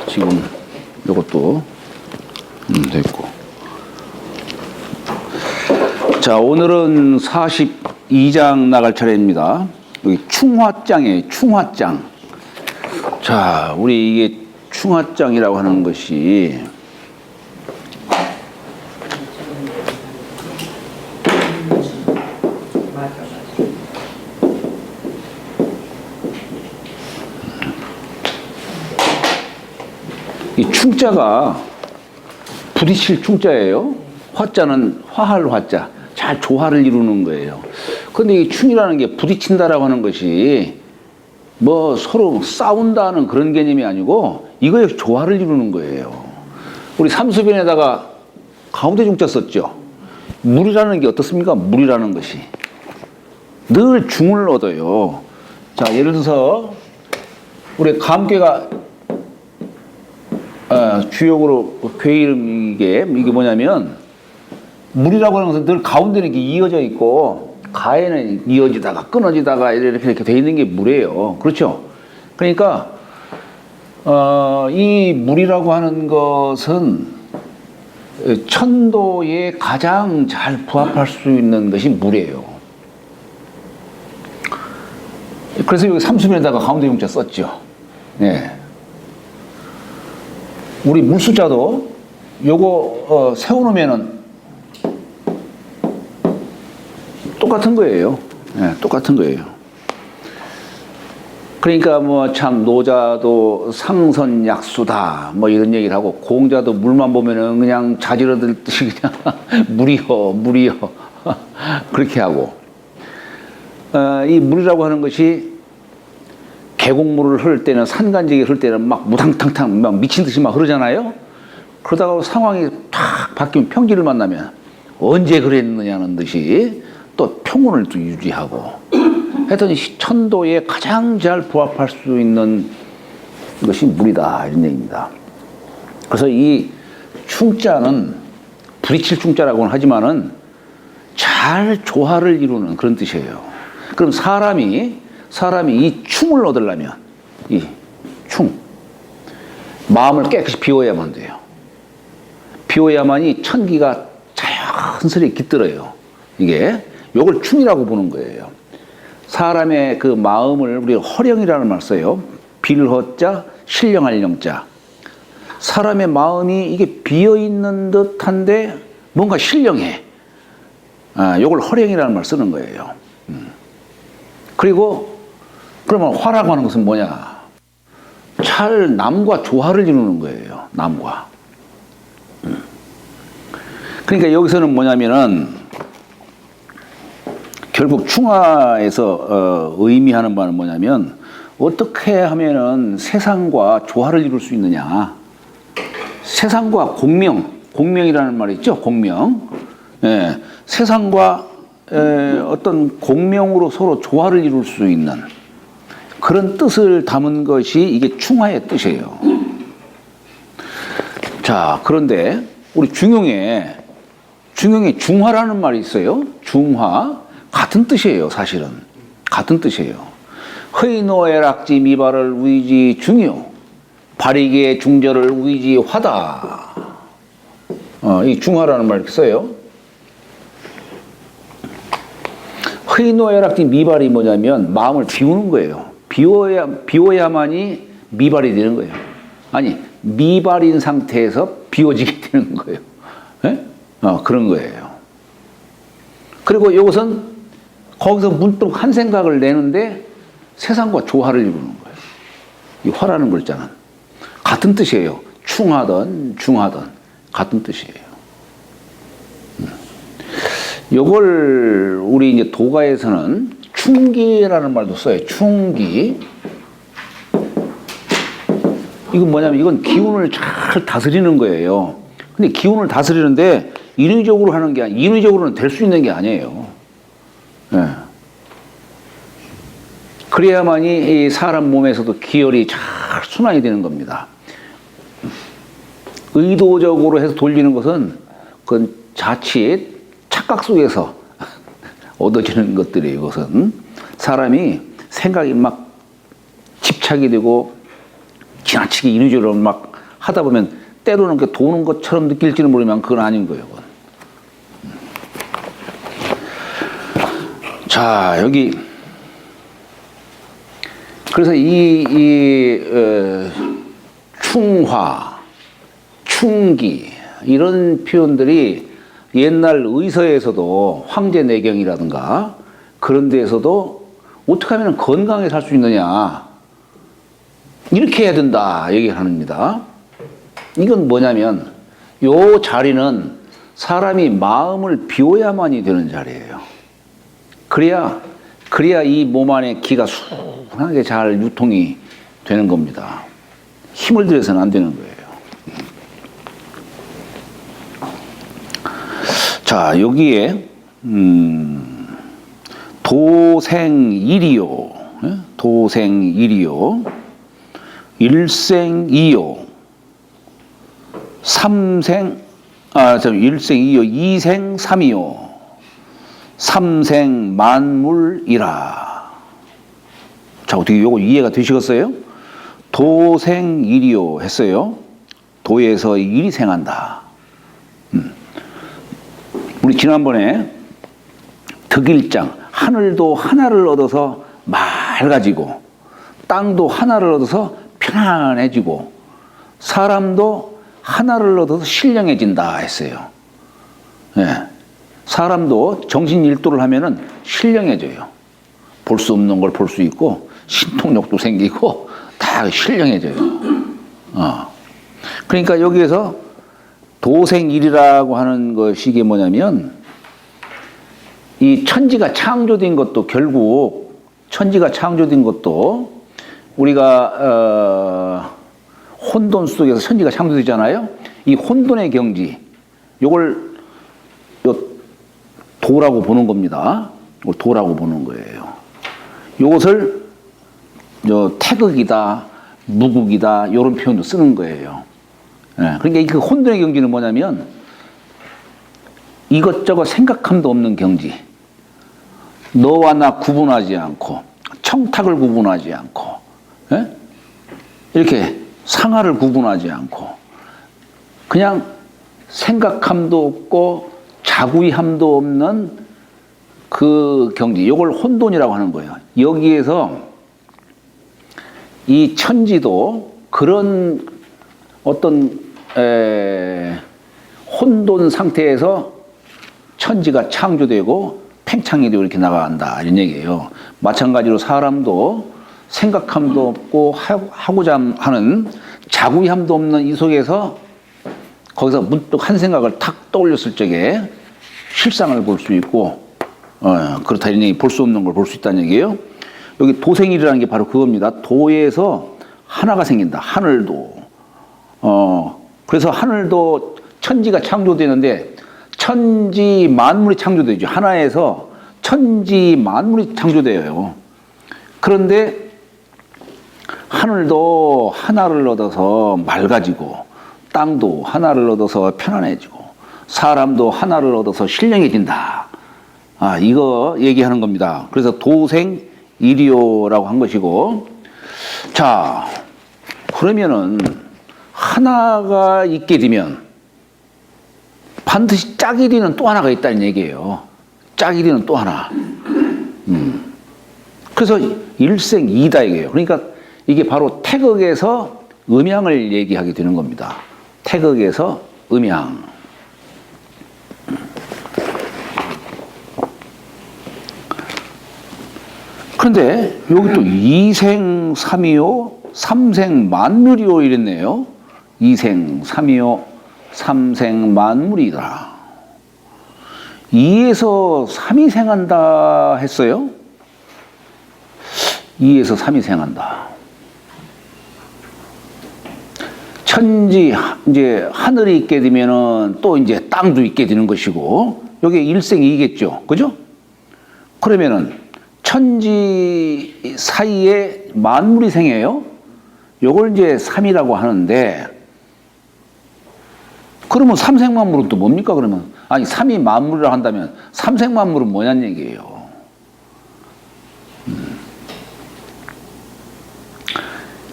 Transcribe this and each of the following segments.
지금 이것도 됐고. 자, 오늘은 42장 나갈 차례입니다. 여기 충화장이에요. 충화장. 자, 우리 이게 충화장이라고 하는 것이 이 충자가 부딪힐 충자예요. 화자는 화할 화자, 잘 조화를 이루는 거예요. 근데 이 충이라는 게 부딪힌다라고 하는 것이 뭐 서로 싸운다는 그런 개념이 아니고 이거에 조화를 이루는 거예요. 우리 삼수변에다가 가운데 중자 썼죠. 물이라는 게 어떻습니까? 물이라는 것이 늘 중을 얻어요. 자, 예를 들어서 우리 감괴가 주역으로 괴 이름 이게 뭐냐면 물이라고 하는 것은 늘 가운데는 이렇게 이어져 있고 가에는 이어지다가 끊어지다가 이렇게 돼 있는 게 물이에요. 그렇죠? 그러니까 이 물이라고 하는 것은 천도에 가장 잘 부합할 수 있는 것이 물이에요. 그래서 여기 삼수변에다가 가운데 용자 썼죠. 네. 우리 물수자도 요거 세워놓으면은 똑같은 거예요. 네, 똑같은 거예요. 그러니까 뭐 참 노자도 상선약수다 뭐 이런 얘기를 하고 공자도 물만 보면은 그냥 자지러들듯이 그냥 물이요 그렇게 하고 이 물이라고 하는 것이 계곡물을 흐를 때는 산간지게 흐를 때는 막 무탕탕탕 막 미친 듯이 막 흐르잖아요. 그러다가 상황이 탁 바뀌면 평지를 만나면 언제 그랬느냐는 듯이 또 평온을 또 유지하고 하여튼 천도에 가장 잘 부합할 수 있는 것이 물이다 이런 얘기입니다. 그래서 이 충자는 부딪힐 충자라고는 하지만은 잘 조화를 이루는 그런 뜻이에요. 그럼 사람이 이 충을 얻으려면 이 충 마음을 깨끗이 비워야만 돼요. 비워야만이 천기가 자연스레 깃들어요. 이게 요걸 충이라고 보는 거예요. 사람의 그 마음을 우리 허령이라는 말 써요. 빌허자 신령할 영자. 사람의 마음이 이게 비어 있는 듯한데 뭔가 신령해. 요걸 허령이라는 말 쓰는 거예요. 그리고 그러면 화라고 하는 것은 뭐냐? 잘 남과 조화를 이루는 거예요. 남과. 그러니까 여기서는 뭐냐면은 결국 충화에서 의미하는 바는 뭐냐면 어떻게 하면은 세상과 조화를 이룰 수 있느냐? 세상과 공명이라는 말이 있죠. 공명. 예, 세상과 어떤 공명으로 서로 조화를 이룰 수 있는 그런 뜻을 담은 것이 이게 충화의 뜻이에요. 자, 그런데 우리 중용에 중화라는 말이 있어요. 중화 같은 뜻이에요. 사실은 같은 뜻이에요. 허이노애락지 미발을 위지 중요 발이게 중절을 위지 화다. 이 중화라는 말 이렇게 써요. 허이노애락지 미발이 뭐냐면 마음을 비우는 거예요. 비워야만이 미발이 되는 거예요. 아니 미발인 상태에서 비워지게 되는 거예요. 네? 그런 거예요. 그리고 이것은 거기서 문득 한 생각을 내는데 세상과 조화를 이루는 거예요. 이 화라는 글자는 같은 뜻이에요. 충하든 중하든 같은 뜻이에요. 이걸 우리 이제 도가에서는 충기라는 말도 써요. 충기. 이건 뭐냐면 이건 기운을 잘 다스리는 거예요. 근데 기운을 다스리는데 인위적으로 하는 게 아니에요. 인위적으로는 될 수 있는 게 아니에요. 네. 그래야만이 이 사람 몸에서도 기혈이 잘 순환이 되는 겁니다. 의도적으로 해서 돌리는 것은 그건 자칫 착각 속에서 얻어지는 것들이에요. 이것은 사람이 생각이 막 집착이 되고 지나치게 인위적으로 막 하다 보면 때로는 그 도는 것처럼 느낄지는 모르지만 그건 아닌 거예요. 그건. 자, 여기 그래서 충화, 충기 이런 표현들이 옛날 의서에서도 황제내경이라든가 그런 데에서도 어떻게 하면 건강하게 살 수 있느냐 이렇게 해야 된다 얘기를 합니다. 이건 뭐냐면 요 자리는 사람이 마음을 비워야만이 되는 자리예요. 그래야 이 몸 안에 기가 순하게 잘 유통이 되는 겁니다. 힘을 들여서는 안 되는 거예요. 자, 여기에 도생일이요, 도생일이요, 일생이요, 일생이요, 이생삼이요, 삼생만물이라. 자, 어떻게 요거 이해가 되시겠어요? 도생일이요 했어요. 도에서 일이 생한다. 우리 지난번에 득일장 하늘도 하나를 얻어서 맑아지고 땅도 하나를 얻어서 편안해지고 사람도 하나를 얻어서 신령해진다 했어요. 네. 사람도 정신일도를 하면은 신령해져요. 볼 수 없는 걸 볼 수 있고 신통력도 생기고 다 신령해져요. 그러니까 여기에서 도생일이라고 하는 것이 이게 뭐냐면 이 천지가 창조된 것도 결국 천지가 창조된 것도 우리가 혼돈 속에서 천지가 창조되잖아요. 이 혼돈의 경지 요걸 도라고 보는 겁니다. 이걸 도라고 보는 거예요. 요것을 태극이다, 무국이다 이런 표현도 쓰는 거예요. 예, 그러니까 그 혼돈의 경지는 뭐냐면 이것저것 생각함도 없는 경지. 너와 나 구분하지 않고 청탁을 구분하지 않고 예? 이렇게 상하를 구분하지 않고 그냥 생각함도 없고 자구이함도 없는 그 경지. 이걸 혼돈이라고 하는 거예요. 여기에서 이 천지도 그런 어떤 혼돈 상태에서 천지가 창조되고 팽창이 되고 이렇게 나간다 이런 얘기예요. 마찬가지로 사람도 생각함도 없고 하고자 하는 자구이함도 없는 이 속에서 거기서 문득 한 생각을 탁 떠올렸을 적에 실상을 볼 수 있고 그렇다 이런 얘기. 볼 수 없는 걸 볼 수 있다는 얘기예요. 여기 도생일이라는 게 바로 그겁니다. 도에서 하나가 생긴다. 하늘도. 그래서 하늘도 천지가 창조되는데 천지 만물이 창조되죠. 하나에서 천지 만물이 창조돼요. 그런데 하늘도 하나를 얻어서 맑아지고 땅도 하나를 얻어서 편안해지고 사람도 하나를 얻어서 신령해진다. 이거 얘기하는 겁니다. 그래서 도생일이요라고 한 것이고, 자, 그러면은 하나가 있게 되면 반드시 짝이리는 또 하나가 있다는 얘기예요. 짝이리는 또 하나. 그래서 일생이다 이게요. 그러니까 이게 바로 태극에서 음양을 얘기하게 되는 겁니다. 태극에서 음양. 그런데 여기 또 이생 삼이요 삼생 만물이요 이랬네요. 이생 삼이요 삼생 만물이더라. 이에서 삼이 생한다 했어요. 이에서 삼이 생한다. 천지 이제 하늘이 있게 되면은 또 이제 땅도 있게 되는 것이고 여기 일생이겠죠, 그죠? 그러면은 천지 사이에 만물이 생겨요. 요걸 이제 삼이라고 하는데 그러면 삼생만물은 또 뭡니까 그러면? 아니 삼이 만물이라고 한다면 삼생만물은 뭐냐는 얘기예요.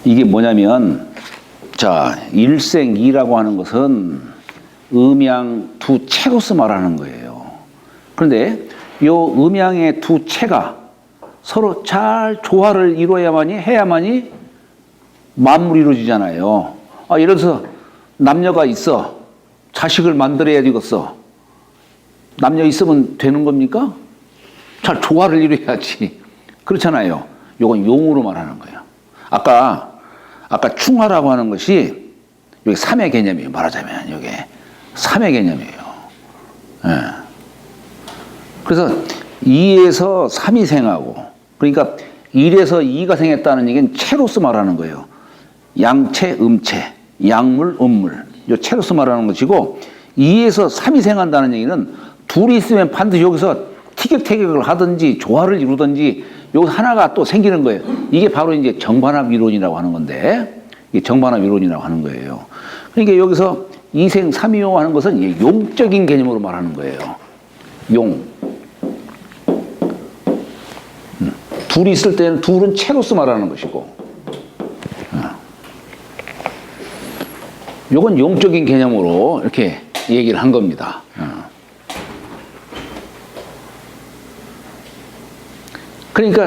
이게 뭐냐면 자, 일생이라고 하는 것은 음양 두 체로서 말하는 거예요. 그런데 요 음양의 두 체가 서로 잘 조화를 이루어야만이 해야만이 만물이 이루어지잖아요. 예를 들어서 남녀가 있어. 자식을 만들어야 되겠어. 남녀 있으면 되는 겁니까? 잘 조화를 이루어야지. 그렇잖아요. 요건 용으로 말하는 거예요. 아까 충화라고 하는 것이 여기 삼의 개념이에요. 말하자면 이게 삼의 개념이에요. 예. 그래서 2에서 3이 생하고, 그러니까 1에서 2가 생했다는 얘기는 체로서 말하는 거예요. 양체, 음체, 양물, 음물. 이 체로서 말하는 것이고, 2에서 3이 생한다는 얘기는 둘이 있으면 반드시 여기서 티격태격을 하든지 조화를 이루든지 여기서 하나가 또 생기는 거예요. 이게 바로 이제 정반합 이론이라고 하는 건데, 이게 정반합 이론이라고 하는 거예요. 그러니까 여기서 이생 삼이요 하는 것은 용적인 개념으로 말하는 거예요. 용. 둘이 있을 때는 둘은 체로서 말하는 것이고, 요건 용적인 개념으로 이렇게 얘기를 한 겁니다. 그러니까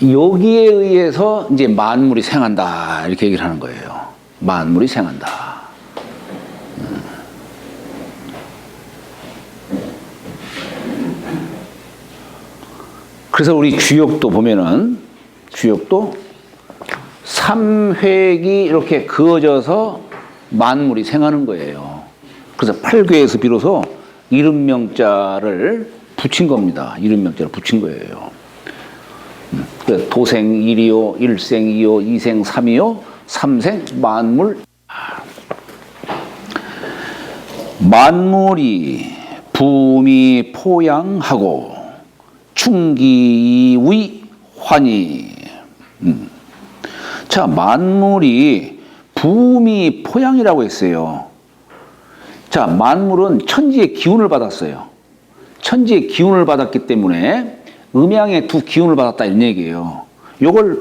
여기에 의해서 이제 만물이 생한다 이렇게 얘기를 하는 거예요. 만물이 생한다. 그래서 우리 주역도 보면은 주역도 삼획이 이렇게 그어져서 만물이 생하는 거예요. 그래서 팔괘에서 비로소 이름명자를 붙인 겁니다. 이름명자를 붙인 거예요. 도생 일이요, 일생이요, 이생 삼이요, 삼생 만물. 만물이 부미 포양하고 충기위 환희. 자, 만물이 부미 포양이라고 했어요. 자, 만물은 천지의 기운을 받았어요. 천지의 기운을 받았기 때문에 음양의 두 기운을 받았다 이런 얘기예요. 요걸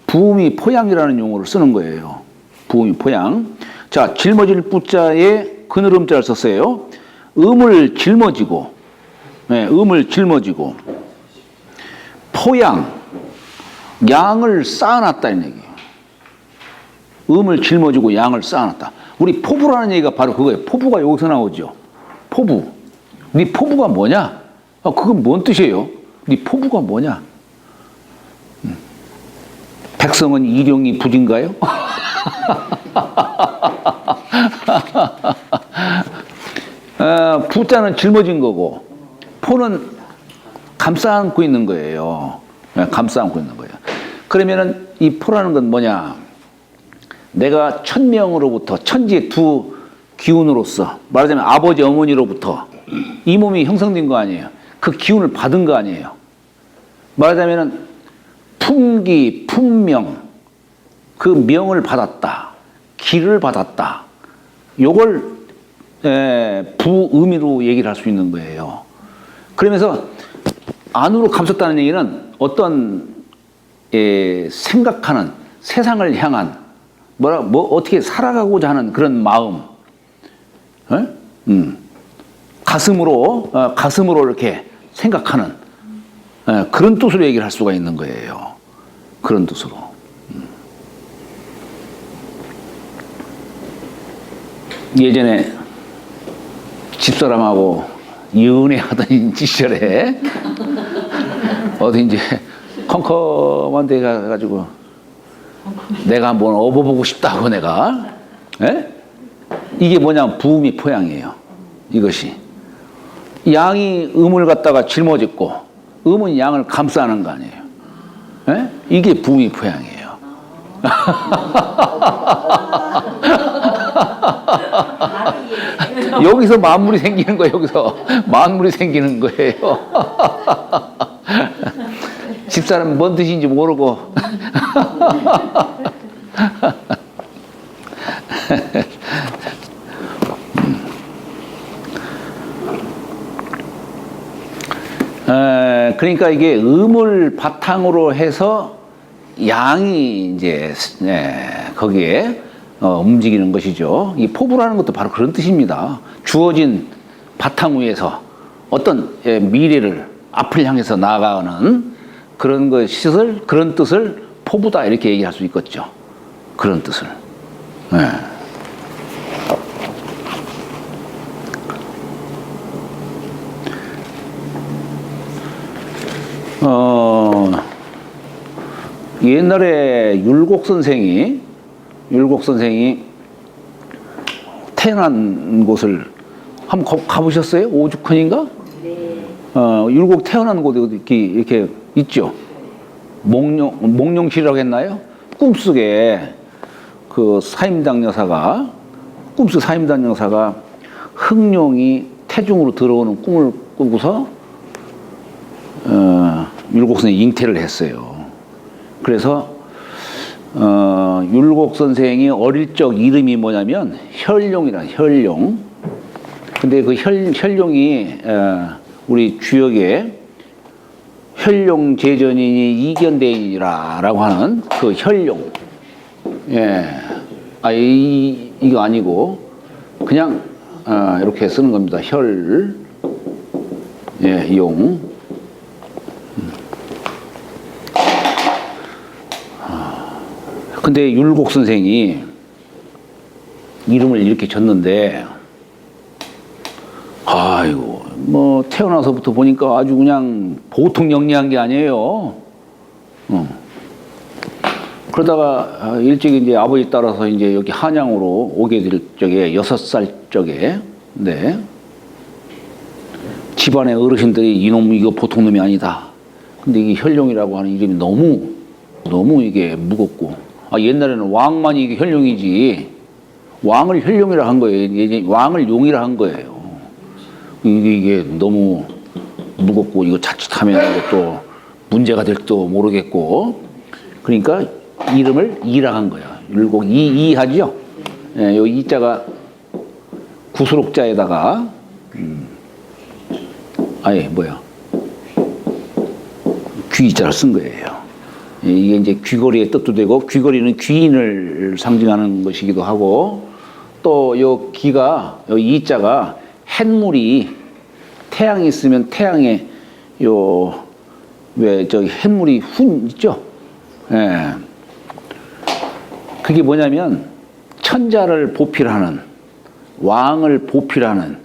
부미 포양이라는 용어를 쓰는 거예요. 부미 포양. 자, 짊어질 뿌자에 그늘음자를 썼어요. 음을 짊어지고, 네, 음을 짊어지고, 포양, 양을 쌓아놨다 이런 얘기예요. 음을 짊어지고 양을 쌓아놨다. 우리 포부라는 얘기가 바로 그거예요. 포부가 여기서 나오죠. 포부. 네 포부가 뭐냐? 그건 뭔 뜻이에요? 네 포부가 뭐냐? 백성은 일용이 부진가요? 부자는 짊어진 거고 포는 감싸 안고 있는 거예요. 감싸 안고 있는 거예요. 그러면은 이 포라는 건 뭐냐? 내가 천명으로부터 천지의 두 기운으로서 말하자면 아버지 어머니로부터 이 몸이 형성된 거 아니에요. 그 기운을 받은 거 아니에요. 말하자면 품기, 품명, 그 명을 받았다. 기를 받았다. 요걸 부의미로 얘기를 할 수 있는 거예요. 그러면서 안으로 감췄다는 얘기는 어떤 생각하는 세상을 향한 어떻게 살아가고자 하는 그런 마음, 가슴으로 이렇게 생각하는 그런 뜻으로 얘기를 할 수가 있는 거예요. 그런 뜻으로. 예전에 집사람하고 연애하던 시절에 어디 이제 컴컴한 데 가가지고 내가 한번 업어보고 싶다고 내가. 이게 뭐냐면 부음이 포양이에요. 이것이. 양이 음을 갖다가 짊어졌고 음은 양을 감싸는 거 아니에요. 이게 부음이 포양이에요. 여기서 만물이 생기는 거예요. 여기서 만물이 생기는 거예요. 집사람은 뭔 뜻인지 모르고. 그러니까 이게 음을 바탕으로 해서 양이 이제 거기에 움직이는 것이죠. 이 포부라는 것도 바로 그런 뜻입니다. 주어진 바탕 위에서 어떤 미래를 앞을 향해서 나아가는 그런 것을, 그런 뜻을 포부다 이렇게 얘기할 수 있겠죠. 그런 뜻을. 네. 옛날에 율곡 선생이 태어난 곳을 한번 가보셨어요? 오죽헌인가? 네. 율곡 태어난 곳이 이렇게 있죠. 몽룡실이라고 했나요? 꿈속에 그 사임당 여사가 흑룡이 태중으로 들어오는 꿈을 꾸고서 율곡 선생이 잉태를 했어요. 그래서 율곡 선생이 어릴 적 이름이 뭐냐면 혈룡이라 혈룡. 근데 그 혈룡이 우리 주역에 혈룡 제전인이 이견대인이라고 하는 그 혈룡. 예. 이거 아니고 그냥 이렇게 쓰는 겁니다. 용. 근데 율곡 선생이 이름을 이렇게 졌는데, 아이고, 뭐, 태어나서부터 보니까 아주 그냥 보통 영리한 게 아니에요. 그러다가 일찍 이제 아버지 따라서 이제 여기 한양으로 오게 될 적에 6살 적에, 네. 집안의 어르신들이 이놈 이거 보통 놈이 아니다. 근데 이게 혈룡이라고 하는 이름이 너무 이게 무겁고, 옛날에는 왕만이 이게 혈룡이지, 왕을 혈룡이라 한 거예요. 왕을 용이라 한 거예요. 이게 너무 무겁고, 이거 자칫하면 이것도 문제가 될지도 모르겠고, 그러니까 이름을 이라 한 거야. 율곡 이하죠? 예, 요 이자가 구수록자에다가, 귀자를 쓴 거예요. 이게 이제 귀걸이의 뜻도 되고, 귀걸이는 귀인을 상징하는 것이기도 하고, 또 요 기가, 요 이자가 햇물이, 태양이 있으면 태양에 햇물이 있죠? 예. 그게 뭐냐면, 천자를 보필하는, 왕을 보필하는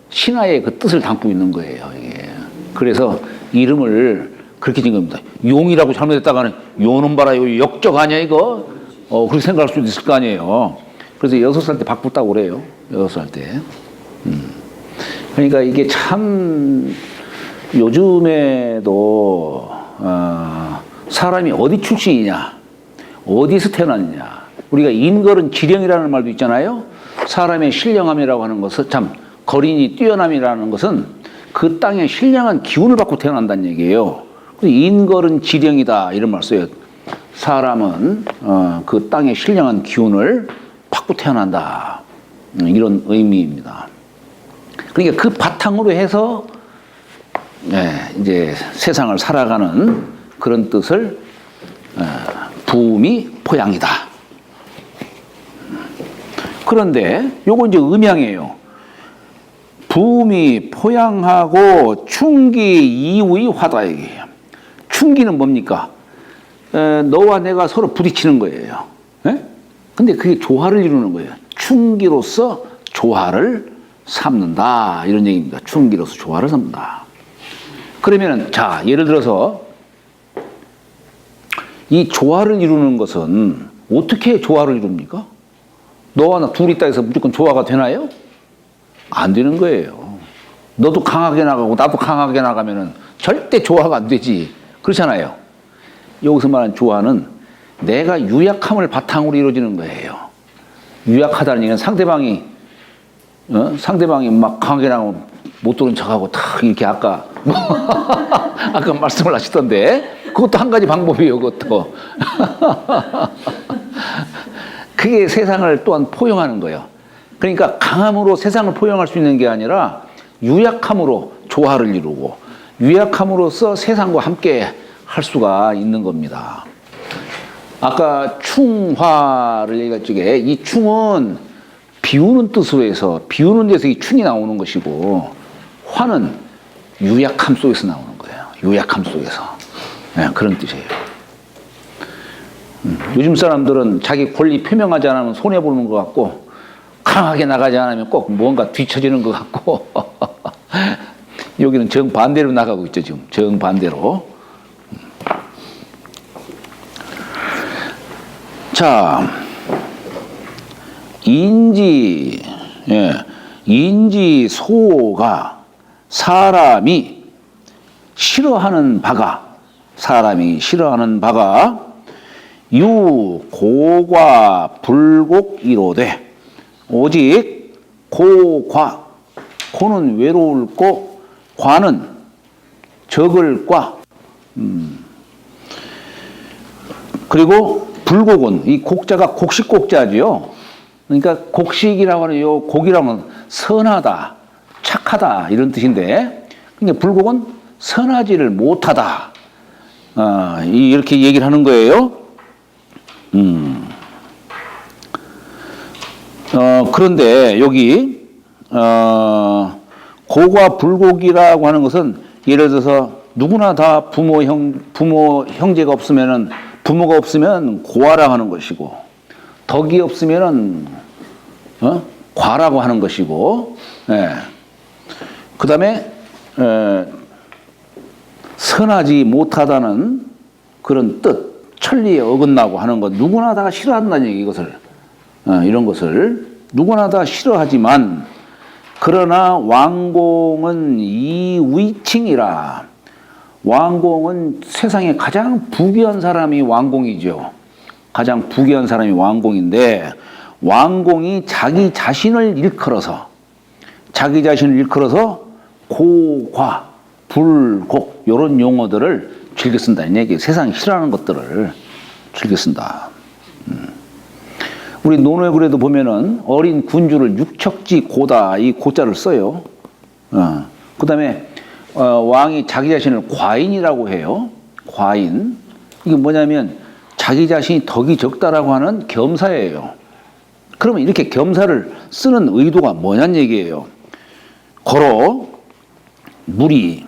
신하의 그 뜻을 담고 있는 거예요, 이게. 그래서 이름을 그렇게 진 겁니다. 용이라고 잘못했다가는 요놈 봐라, 요 역적 아니야, 이거? 그렇게 생각할 수도 있을 거 아니에요. 그래서 6살 때 바꿨다고 그래요. 6살 때. 그러니까 이게 참, 요즘에도, 사람이 어디 출신이냐, 어디서 태어났느냐. 우리가 인걸은 지령이라는 말도 있잖아요. 사람의 신령함이라고 하는 것은 참, 거린이 뛰어남이라는 것은 그 땅에 신령한 기운을 받고 태어난다는 얘기예요. 인걸은 지령이다 이런 말 써요. 사람은 그 땅의 신령한 기운을 받고 태어난다 이런 의미입니다. 그러니까 그 바탕으로 해서 이제 세상을 살아가는 그런 뜻을 부음이 포양이다. 그런데 요거 이제 음양이에요. 부음이 포양하고 충기 이우의 화다 얘기예요. 충기는 뭡니까? 너와 내가 서로 부딪히는 거예요. 근데 그게 조화를 이루는 거예요. 충기로서 조화를 삼는다 이런 얘기입니다. 충기로서 조화를 삼는다. 그러면은 자 예를 들어서 이 조화를 이루는 것은 어떻게 조화를 이룹니까? 너와 나 둘이 있다 해서 무조건 조화가 되나요? 안 되는 거예요. 너도 강하게 나가고 나도 강하게 나가면은 절대 조화가 안 되지. 그렇잖아요. 여기서 말하는 조화는 내가 유약함을 바탕으로 이루어지는 거예요. 유약하다는 얘기는 상대방이 막 강하게 나가면 못 들은 척하고 탁 이렇게 아까 말씀을 하시던데 그것도 한 가지 방법이에요. 그것도 그게 세상을 또한 포용하는 거예요. 그러니까 강함으로 세상을 포용할 수 있는 게 아니라 유약함으로 조화를 이루고 유약함으로써 세상과 함께 할 수가 있는 겁니다. 아까 충화를 얘기할 적에 이 충은 비우는 뜻으로 해서 비우는 데서 이 충이 나오는 것이고 화는 유약함 속에서 나오는 거예요. 유약함 속에서. 네, 그런 뜻이에요. 요즘 사람들은 자기 권리 표명하지 않으면 손해보는 것 같고 강하게 나가지 않으면 꼭 뭔가 뒤처지는 것 같고 여기는 정반대로 나가고 있죠. 지금 정반대로. 자, 인지소가 사람이 싫어하는 바가 유고과 불곡이로되 오직 고과 고는 외로울 고 과는 적을 과 그리고 불곡은 이 곡자가 곡식곡자지요. 그러니까 곡식이라고 하는 요 곡이라고 하면 선하다, 착하다 이런 뜻인데 그러니까 불곡은 선하지를 못하다. 이렇게 얘기를 하는 거예요. 그런데 여기 고과 불곡이라고 하는 것은 예를 들어서 누구나 다 부모 형제가 없으면은 부모가 없으면 고아라 하는 것이고 덕이 없으면은 과라고 하는 것이고 그다음에 선하지 못하다는 그런 뜻 천리에 어긋나고 하는 것 누구나 다 싫어한다는 얘기 이것을 이런 것을 누구나 다 싫어하지만 그러나 왕공은 이위칭이라 왕공은 세상에 가장 부귀한 사람이 왕공이죠. 가장 부귀한 사람이 왕공인데 왕공이 자기 자신을 일컬어서 고과 불곡 이런 용어들을 즐겨 쓴다는 얘기예요. 세상이 싫어하는 것들을 즐겨 쓴다. 우리 논어글에도 보면은 어린 군주를 육척지 고다 이 고자를 써요. 그 다음에 왕이 자기 자신을 과인이라고 해요. 과인. 이게 뭐냐면 자기 자신이 덕이 적다라고 하는 겸사예요. 그러면 이렇게 겸사를 쓰는 의도가 뭐냐는 얘기예요. 고로 무리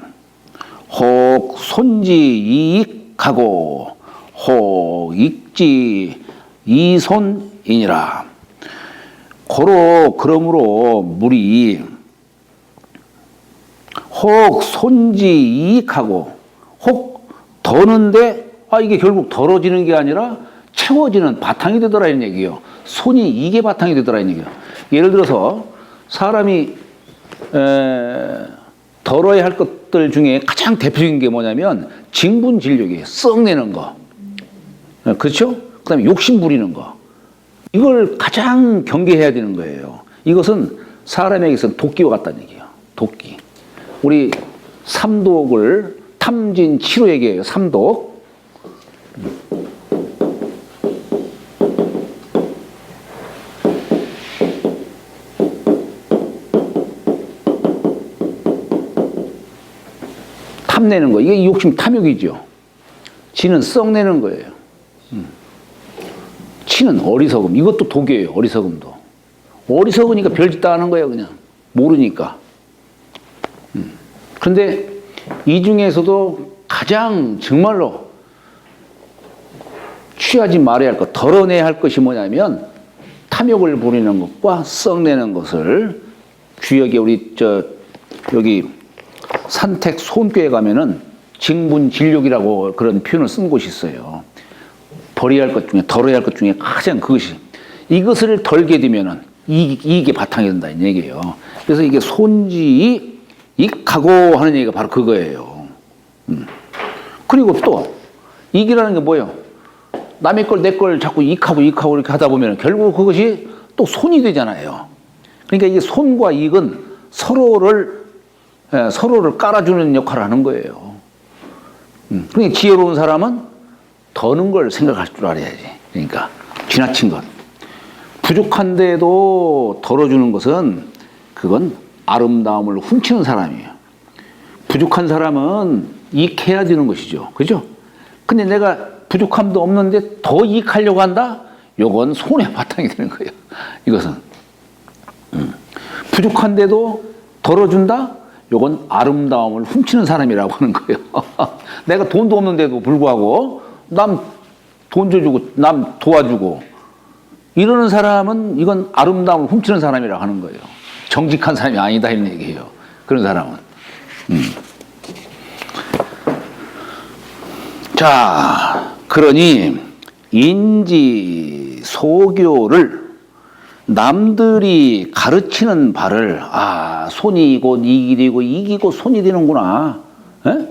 혹 손지 이익하고 혹 익지 이손이니라. 고로 그러므로 무리 혹 손지 이익하고 혹 더는데 이게 결국 덜어지는 게 아니라 채워지는 바탕이 되더라 이런 얘기예요. 손이 이게 바탕이 되더라 이런 얘기예요. 예를 들어서 사람이 덜어야 할 것들 중에 가장 대표적인 게 뭐냐면 징분진력이에요. 썩내는 거. 그렇죠? 그 다음에 욕심 부리는 거. 이걸 가장 경계해야 되는 거예요. 이것은 사람에게서 도끼와 같다는 얘기예요. 도끼. 우리 삼독을 탐진치로 얘기해요. 삼독. 탐내는 거. 이게 욕심 탐욕이죠. 지는 썩내는 거예요. 치는 어리석음. 이것도 독이에요. 어리석음도. 어리석으니까 별짓 다 하는 거예요. 그냥. 모르니까. 그런데 이 중에서도 가장 정말로 취하지 말아야 할 것, 덜어내야 할 것이 뭐냐면 탐욕을 부리는 것과 썩내는 것을 주역에 우리 여기 산택 손교에 가면은 징분진력이라고 그런 표현을 쓴 곳이 있어요. 버려야 할 것 중에 덜어야 할 것 중에 가장 그것이 이것을 덜게 되면은 이게 바탕이 된다 이 얘기예요. 그래서 이게 손지 익하고 하는 얘기가 바로 그거예요. 그리고 또 익이라는 게 뭐예요? 남의 걸 내 걸 자꾸 익하고 이렇게 하다 보면 결국 그것이 또 손이 되잖아요. 그러니까 이게 손과 익은 서로를 깔아주는 역할을 하는 거예요. 그러니까 지혜로운 사람은 더는 걸 생각할 줄 알아야지. 그러니까 지나친 것. 부족한데도 덜어주는 것은 그건 아름다움을 훔치는 사람이에요. 부족한 사람은 익해야 되는 것이죠. 그죠? 근데 내가 부족함도 없는데 더 이익하려고 한다? 요건 손해 바탕이 되는 거예요. 이것은. 부족한데도 덜어준다? 요건 아름다움을 훔치는 사람이라고 하는 거예요. 내가 돈도 없는데도 불구하고 남 돈 줘주고 남 도와주고 이러는 사람은 이건 아름다움을 훔치는 사람이라고 하는 거예요. 정직한 사람이 아니다 이런 얘기예요. 그런 사람은. 자, 그러니 인지 소교를 남들이 가르치는 바를 손이 곧 이익이 되고 이익이 곧 손이 되는구나. 에?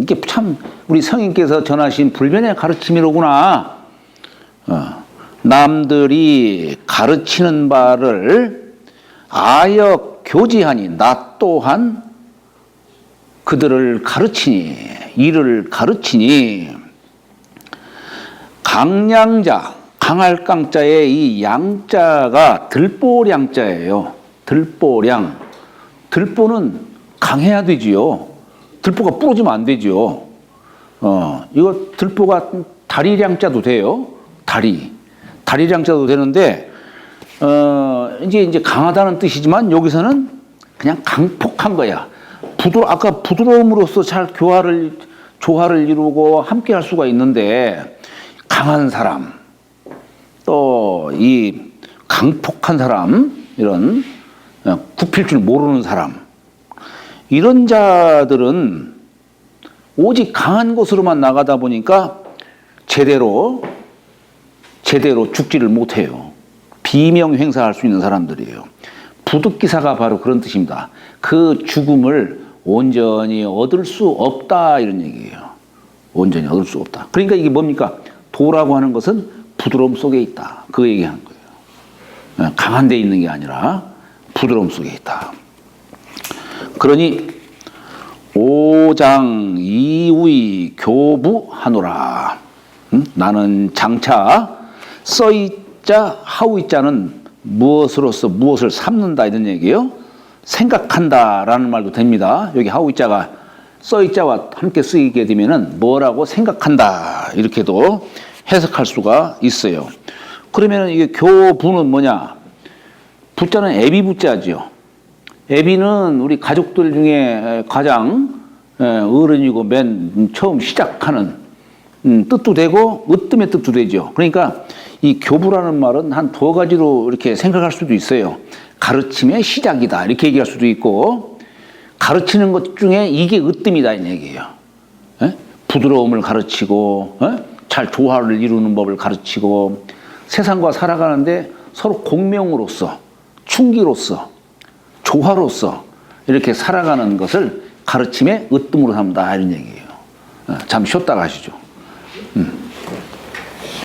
이게 참 우리 성인께서 전하신 불변의 가르침이로구나. 남들이 가르치는 바를 아역 교지하니 나 또한 그들을 가르치니 이를 가르치니 강량자 강할 깡자의 이 양자가 들보량자예요. 들보량. 들보는 강해야 되지요. 들보가 부러지면 안 되죠. 이거 들보가 다리량자도 돼요. 다리량자도 되는데, 이제 강하다는 뜻이지만 여기서는 그냥 강폭한 거야. 아까 부드러움으로써 잘 조화를 이루고 함께 할 수가 있는데, 강한 사람, 또 이 강폭한 사람, 이런 굽힐 줄 모르는 사람, 이런 자들은 오직 강한 곳으로만 나가다 보니까 제대로 죽지를 못해요. 비명 행사할 수 있는 사람들이에요. 부득기사가 바로 그런 뜻입니다. 그 죽음을 온전히 얻을 수 없다 이런 얘기예요. 온전히 얻을 수 없다. 그러니까 이게 뭡니까? 도라고 하는 것은 부드러움 속에 있다. 그 얘기하는 거예요. 강한 데 있는 게 아니라 부드러움 속에 있다. 그러니 오장 이우이 교부하노라. 나는 장차 써이자 하우이자는 무엇으로서 무엇을 삼는다 이런 얘기예요. 생각한다라는 말도 됩니다. 여기 하우이자가 써이자와 함께 쓰이게 되면은 뭐라고 생각한다 이렇게도 해석할 수가 있어요. 그러면 이게 교부는 뭐냐? 부자는 애비부자죠. 애비는 우리 가족들 중에 가장 어른이고 맨 처음 시작하는 뜻도 되고 으뜸의 뜻도 되죠. 그러니까 이 교부라는 말은 한 두 가지로 이렇게 생각할 수도 있어요. 가르침의 시작이다 이렇게 얘기할 수도 있고 가르치는 것 중에 이게 으뜸이다 이 얘기예요. 부드러움을 가르치고 잘 조화를 이루는 법을 가르치고 세상과 살아가는데 서로 공명으로서 충기로서 조화로서 이렇게 살아가는 것을 가르침의 으뜸으로 삼다 이런 얘기예요. 잠시 쉬었다가 하시죠.